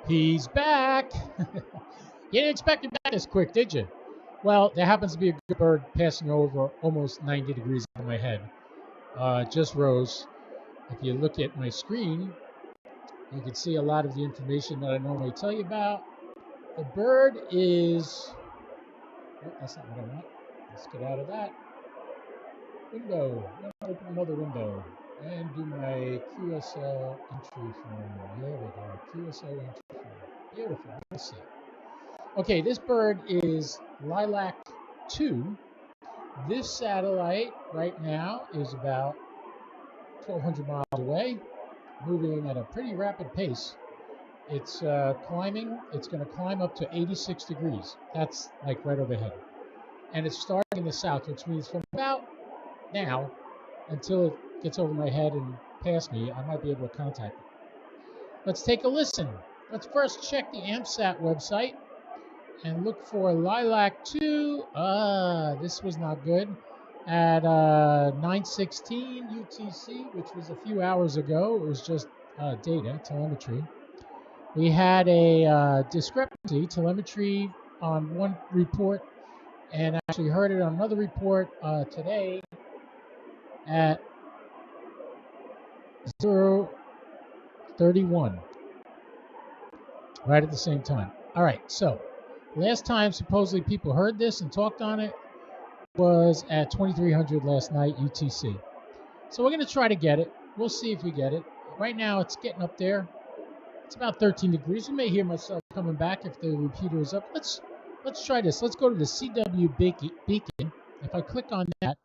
He's back. You didn't expect him back this quick, did you? Well, there happens to be a good bird passing over almost 90 degrees over my head. Just rose. If you look at my screen, you can see a lot of the information that I normally tell you about. The bird is... Oh, that's not what I want. Let's get out of that. Window. Open another window. And do my QSL entry form. There we go. QSL entry form. Beautiful. Let's see. Okay, this bird is Lilac 2. This satellite right now is about 1,200 miles away, moving at a pretty rapid pace. It's climbing. It's going to climb up to 86 degrees. That's like right overhead. And it's starting in the south, which means from about now until it gets over my head and past me, I might be able to contact it. Let's take a listen. Let's first check the AMSAT website and look for Lilac 2. This was not good. At 9:16 UTC, which was a few hours ago, it was just data, telemetry. We had a discrepancy, telemetry on one report, and actually heard it on another report today at 0:31, right at the same time. All right, so last time supposedly people heard this and talked on it was at 2300 last night UTC. So we're going to try to get it. We'll see if we get it. Right now it's getting up there. It's about 13 degrees. You may hear myself coming back if the repeater is up. Let's try this. Let's go to the CW beacon. If I click on that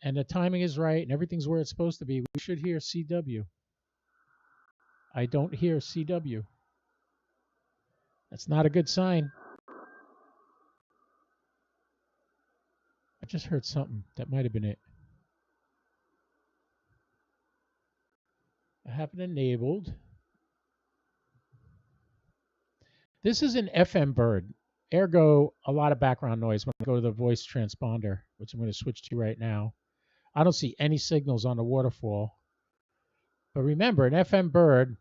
and the timing is right and everything's where it's supposed to be, we should hear CW. I don't hear CW. That's not a good sign. I just heard something. That might have been it. I have it enabled. This is an FM bird. Ergo, a lot of background noise when I go to the voice transponder, which I'm going to switch to right now. I don't see any signals on the waterfall. But remember, an FM bird,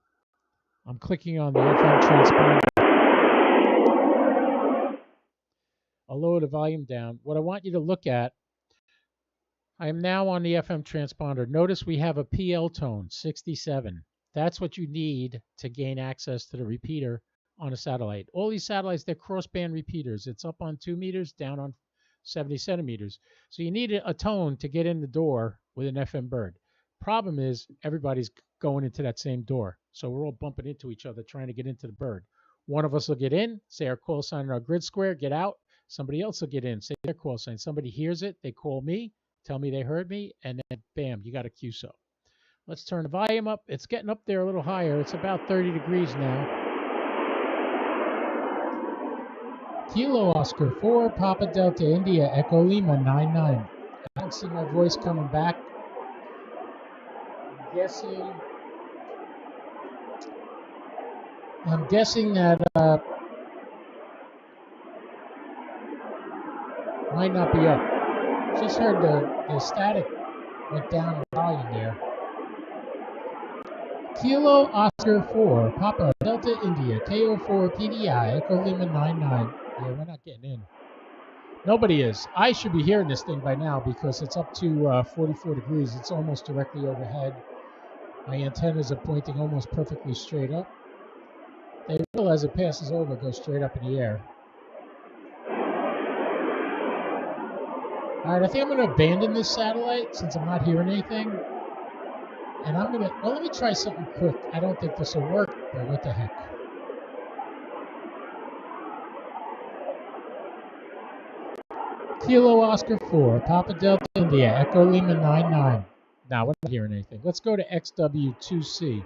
I'm clicking on the FM transponder. I'll lower the volume down. What I want you to look at, I am now on the FM transponder. Notice we have a PL tone, 67. That's what you need to gain access to the repeater on a satellite. All these satellites, they're crossband repeaters. It's up on 2 meters, down on 70 centimeters. So you need a tone to get in the door with an FM bird. Problem is, everybody's going into that same door. So we're all bumping into each other trying to get into the bird. One of us will get in, say our call sign in our grid square, get out. Somebody else will get in, say their call sign. Somebody hears it, they call me, tell me they heard me, and then bam, you got a QSO. Let's turn the volume up. It's getting up there a little higher. It's about 30 degrees now. Kilo Oscar 4, Papa Delta India, Echo Lima 99. I don't see my voice coming back. I'm guessing that might not be up. Just heard the static went down in volume there. Kilo Oscar 4, Papa Delta India, KO4PDI, Echo Lima 99. Yeah, we're not getting in. Nobody is. I should be hearing this thing by now because it's up to 44 degrees. It's almost directly overhead. My antennas are pointing almost perfectly straight up. They will, as it passes over, go straight up in the air. All right, I think I'm going to abandon this satellite since I'm not hearing anything. And I'm going to, well, let me try something quick. I don't think this will work, but what the heck. Kilo Oscar 4, Papa Delta India, Echo Lima 99. Now, we're not hearing anything. Let's go to XW2C.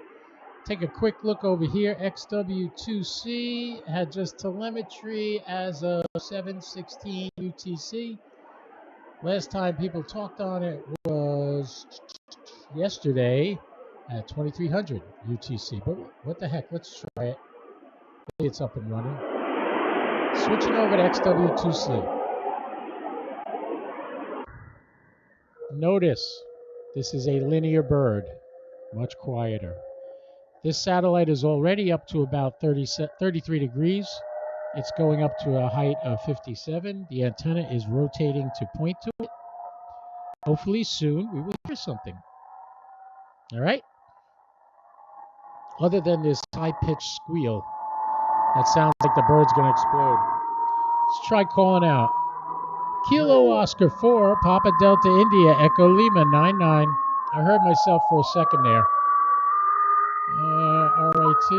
Take a quick look over here. XW2C had just telemetry as of 7:16 UTC. Last time people talked on it was yesterday at 2300 UTC. But what the heck? Let's try it. Maybe it's up and running. Switching over to XW2C. Notice this is a linear bird, much quieter. This satellite is already up to about 33 degrees. It's going up to a height of 57. The antenna is rotating to point to it. Hopefully soon we will hear something. All right? Other than this high-pitched squeal, that sounds like the bird's going to explode. Let's try calling out. Kilo Oscar 4, Papa Delta India, Echo Lima 99. I heard myself for a second there. RIT.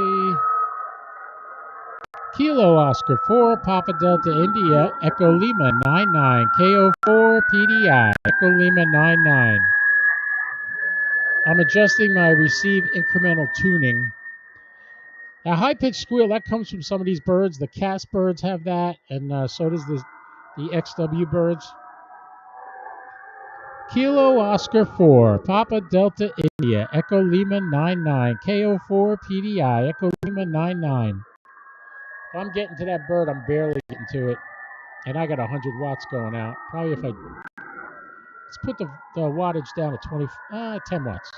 Kilo Oscar 4, Papa Delta India, Echo Lima 99, KO4PDI, Echo Lima 99. I'm adjusting my receive incremental tuning. Now, high-pitched squeal, that comes from some of these birds. The Cass birds have that, and so does the XW birds. Kilo Oscar 4, Papa Delta India, Echo Lima 99, KO4PDI, Echo Lima 99. If I'm getting to that bird, I'm barely getting to it. And I got 100 watts going out. Probably if I... Let's put the wattage down to 10 watts.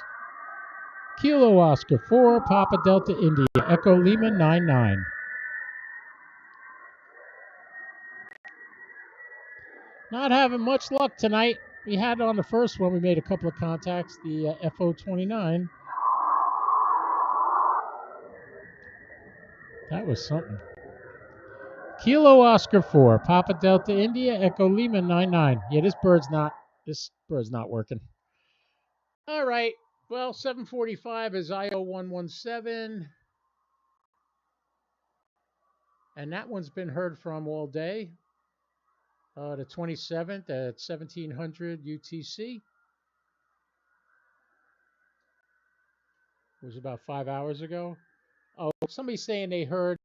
Kilo Oscar 4, Papa Delta India, Echo Lima 99. Not having much luck tonight. We had on the first one, we made a couple of contacts, the FO29. That was something. Kilo Oscar 4, Papa Delta India, Echo Lima 99. Yeah, this bird's not working. All right. Well, 745 is IO117. And that one's been heard from all day. The 27th at 1700 UTC. It was about 5 hours ago. Oh, somebody's saying they heard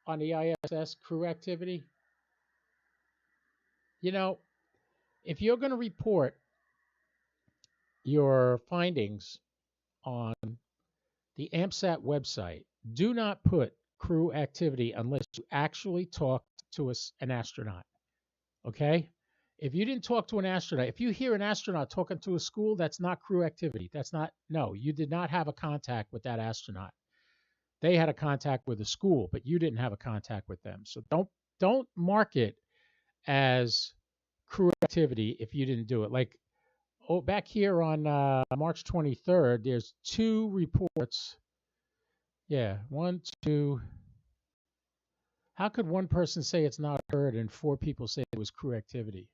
on the ISS crew activity. You know, if you're going to report your findings on the AMSAT website, do not put crew activity unless you actually talk to an astronaut. Okay? If you didn't talk to an astronaut, if you hear an astronaut talking to a school, that's not crew activity. No, you did not have a contact with that astronaut. They had a contact with the school, but you didn't have a contact with them. So don't mark it as crew activity if you didn't do it. Like, back here on March 23rd, there's 2 reports. Yeah, 1, 2. How could one person say it's not heard and 4 people say it was crew activity?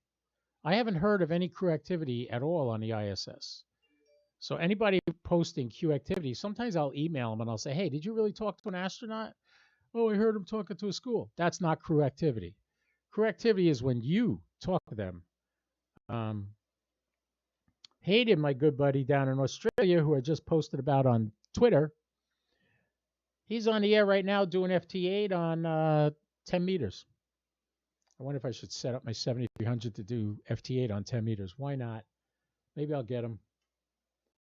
I haven't heard of any crew activity at all on the ISS. So anybody posting Q activity, sometimes I'll email them and I'll say, hey, did you really talk to an astronaut? Oh, I heard him talking to a school. That's not crew activity. Crew activity is when you talk to them. Hayden, my good buddy down in Australia, who I just posted about on Twitter, he's on the air right now doing FT8 on 10 meters. I wonder if I should set up my 7300 to do FT8 on 10 meters. Why not? Maybe I'll get him.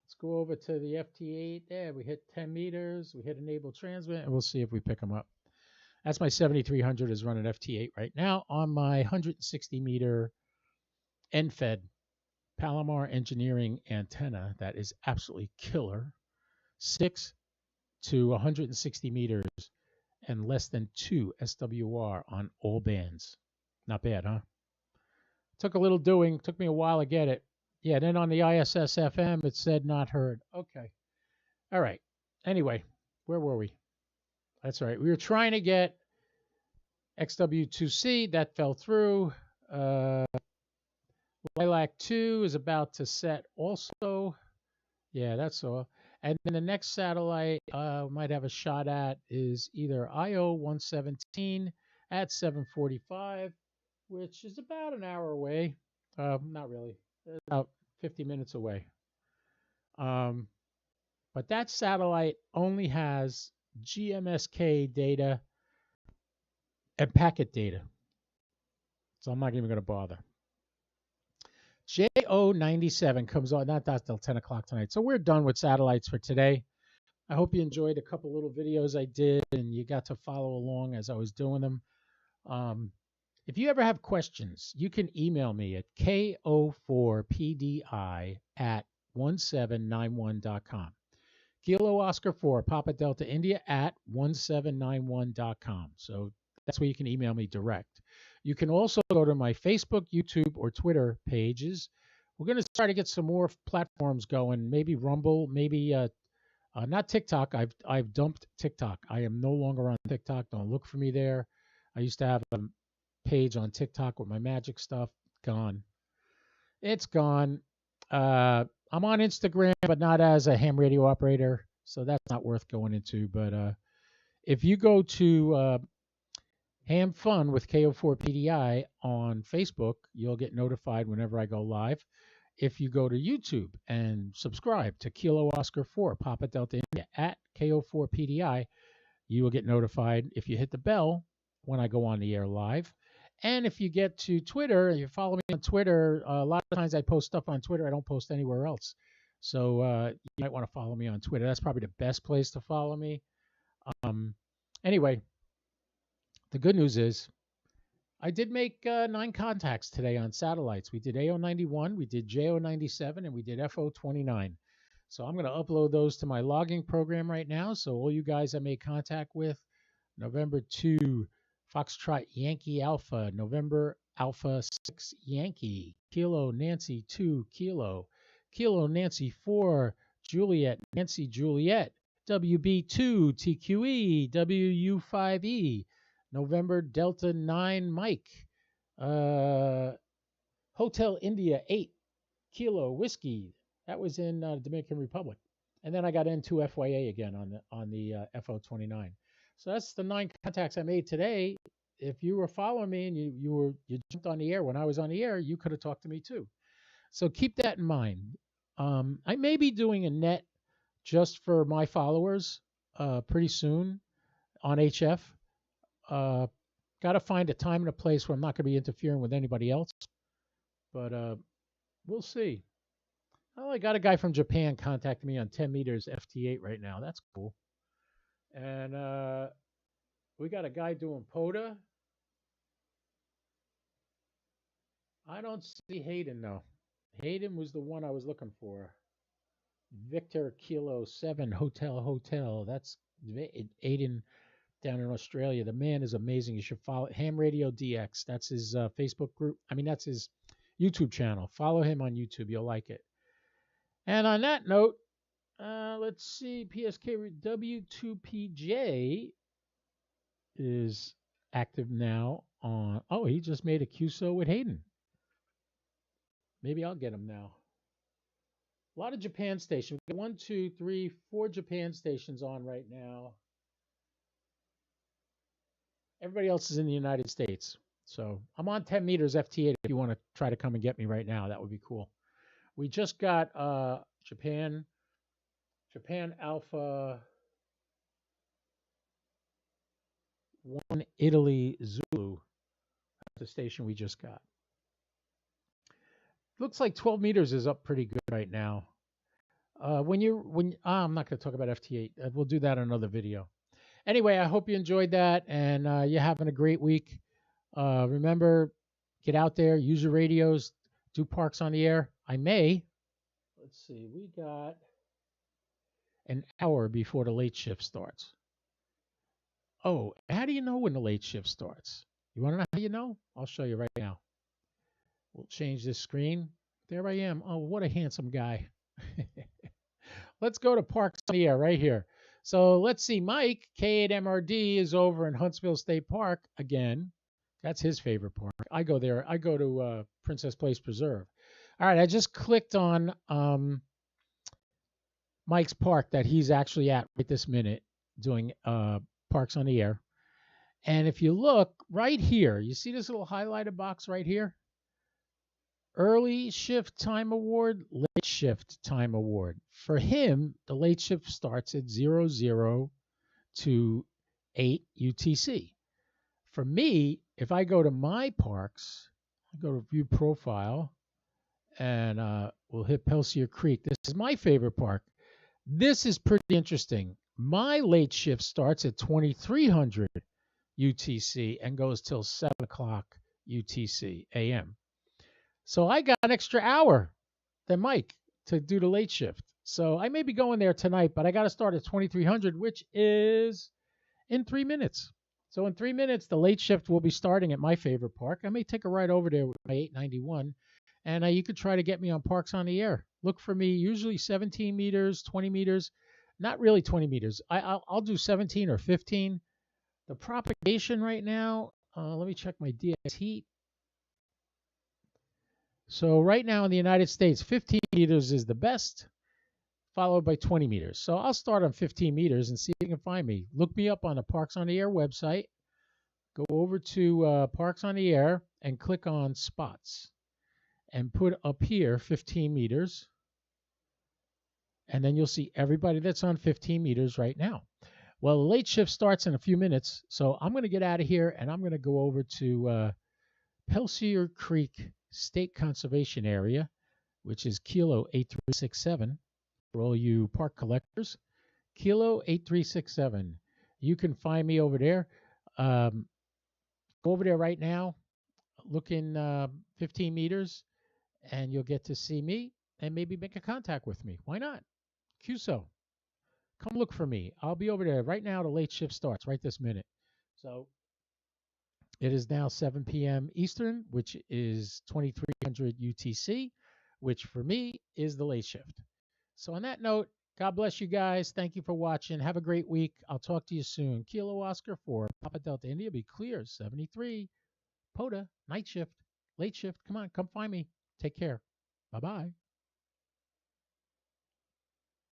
Let's go over to the FT8. Yeah, we hit 10 meters. We hit enable transmit, and we'll see if we pick them up. That's my 7300 is running FT8 right now on my 160-meter NFED Palomar Engineering antenna that is absolutely killer. 6 to 160 meters and less than 2 SWR on all bands. Not bad, huh? Took a little doing. Took me a while to get it. Yeah, then on the ISS FM, it said not heard. Okay. All right. Anyway, where were we? That's right. We were trying to get XW2C. That fell through. Lilac 2 is about to set also. Yeah, that's all. And then the next satellite might have a shot at is either IO117 at 745, which is about an hour away. Not really. About 50 minutes away. But that satellite only has GMSK data and packet data. So I'm not even going to bother. JO97 comes on, not till 10 o'clock tonight. So we're done with satellites for today. I hope you enjoyed a couple little videos I did and you got to follow along as I was doing them. If you ever have questions, you can email me at KO4PDI at 1791.com. Kilo Oscar 4, Papa Delta India at 1791.com. So that's where you can email me direct. You can also go to my Facebook, YouTube, or Twitter pages. We're going to try to get some more platforms going, maybe Rumble, maybe not TikTok. I've dumped TikTok. I am no longer on TikTok. Don't look for me there. I used to have a page on TikTok with my magic stuff. Gone. It's gone. I'm on Instagram, but not as a ham radio operator, so that's not worth going into. But if you go to Ham Fun with KO4PDI on Facebook, you'll get notified whenever I go live. If you go to YouTube and subscribe to Kilo Oscar 4, Papa Delta India at KO4PDI, you will get notified if you hit the bell when I go on the air live. And if you get to Twitter, you follow me on Twitter. A lot of times I post stuff on Twitter. I don't post anywhere else. So you might want to follow me on Twitter. That's probably the best place to follow me. Anyway, the good news is I did make 9 contacts today on satellites. We did AO91, we did JO97, and we did FO29. So I'm going to upload those to my logging program right now. So all you guys I made contact with, November 2, Foxtrot Yankee Alpha, November Alpha 6 Yankee, Kilo Nancy 2 Kilo, Kilo Nancy 4 Juliet, Nancy Juliet, WB2 TQE, WU5E, November Delta 9 Mike, Hotel India 8 Kilo Whiskey. That was in Dominican Republic. And then I got into FYA again on the FO29. So that's the 9 contacts I made today. If you were following me and you jumped on the air when I was on the air, you could have talked to me too. So keep that in mind. I may be doing a net just for my followers pretty soon on HF. Got to find a time and a place where I'm not going to be interfering with anybody else. But we'll see. Oh, I got a guy from Japan contacting me on 10 meters FT8 right now. That's cool. And we got a guy doing POTA. I don't see Hayden, though. Hayden was the one I was looking for. Victor Kilo 7 Hotel. That's Hayden down in Australia. The man is amazing. You should follow Ham Radio DX. That's his Facebook group. I mean, that's his YouTube channel. Follow him on YouTube. You'll like it. And on that note, let's see. PSK W2PJ is active now on. Oh, he just made a QSO with Hayden. Maybe I'll get him now. A lot of Japan stations. 1, 2, 3, 4 Japan stations on right now. Everybody else is in the United States. So I'm on 10 meters FT8 if you want to try to come and get me right now. That would be cool. We just got Japan Alpha 1 Italy Zulu. That's the station we just got. Looks like 12 meters is up pretty good right now. I'm not going to talk about FT8. We'll do that in another video. Anyway, I hope you enjoyed that and you're having a great week. Remember, get out there, use your radios, do parks on the air. I may. Let's see. We got an hour before the late shift starts. Oh, how do you know when the late shift starts? You want to know how you know? I'll show you right now. We'll change this screen. There I am. Oh, what a handsome guy. Let's go to Parks on the Air right here. So let's see. Mike, K8MRD, is over in Huntsville State Park again. That's his favorite park. I go there. I go to Princess Place Preserve. All right. I just clicked on Mike's park that he's actually at right this minute doing Parks on the Air. And if you look right here, you see this little highlighted box right here? Early shift time award, late shift time award. For him, the late shift starts at 00 to 8 UTC. For me, if I go to my parks, I go to view profile, and we'll hit Pelsier Creek. This is my favorite park. This is pretty interesting. My late shift starts at 2300 UTC and goes till 7 o'clock UTC AM. So I got an extra hour than Mike to do the late shift. So I may be going there tonight, but I got to start at 2300, which is in 3 minutes. So in 3 minutes, the late shift will be starting at my favorite park. I may take a ride over there with my 891, and you could try to get me on Parks on the Air. Look for me, usually 17 meters, 20 meters, not really 20 meters. I'll do 17 or 15. The propagation right now, let me check my DS heat. So right now in the United States, 15 meters is the best, followed by 20 meters. So I'll start on 15 meters and see if you can find me. Look me up on the Parks on the Air website. Go over to Parks on the Air and click on spots and put up here 15 meters. And then you'll see everybody that's on 15 meters right now. Well, the late shift starts in a few minutes, so I'm going to get out of here and I'm going to go over to Pelsier Creek State Conservation Area, which is Kilo 8367 for all you park collectors. Kilo 8367. You can find me over there. Go over there right now, look in 15 meters, and you'll get to see me and maybe make a contact with me. Why not? QSO. Come look for me. I'll be over there. Right now, the late shift starts right this minute. So it is now 7 p.m. Eastern, which is 2300 UTC, which for me is the late shift. So on that note, God bless you guys. Thank you for watching. Have a great week. I'll talk to you soon. Kilo Oscar for Papa Delta India. Be clear. 73. POTA. Night shift. Late shift. Come on. Come find me. Take care. Bye-bye.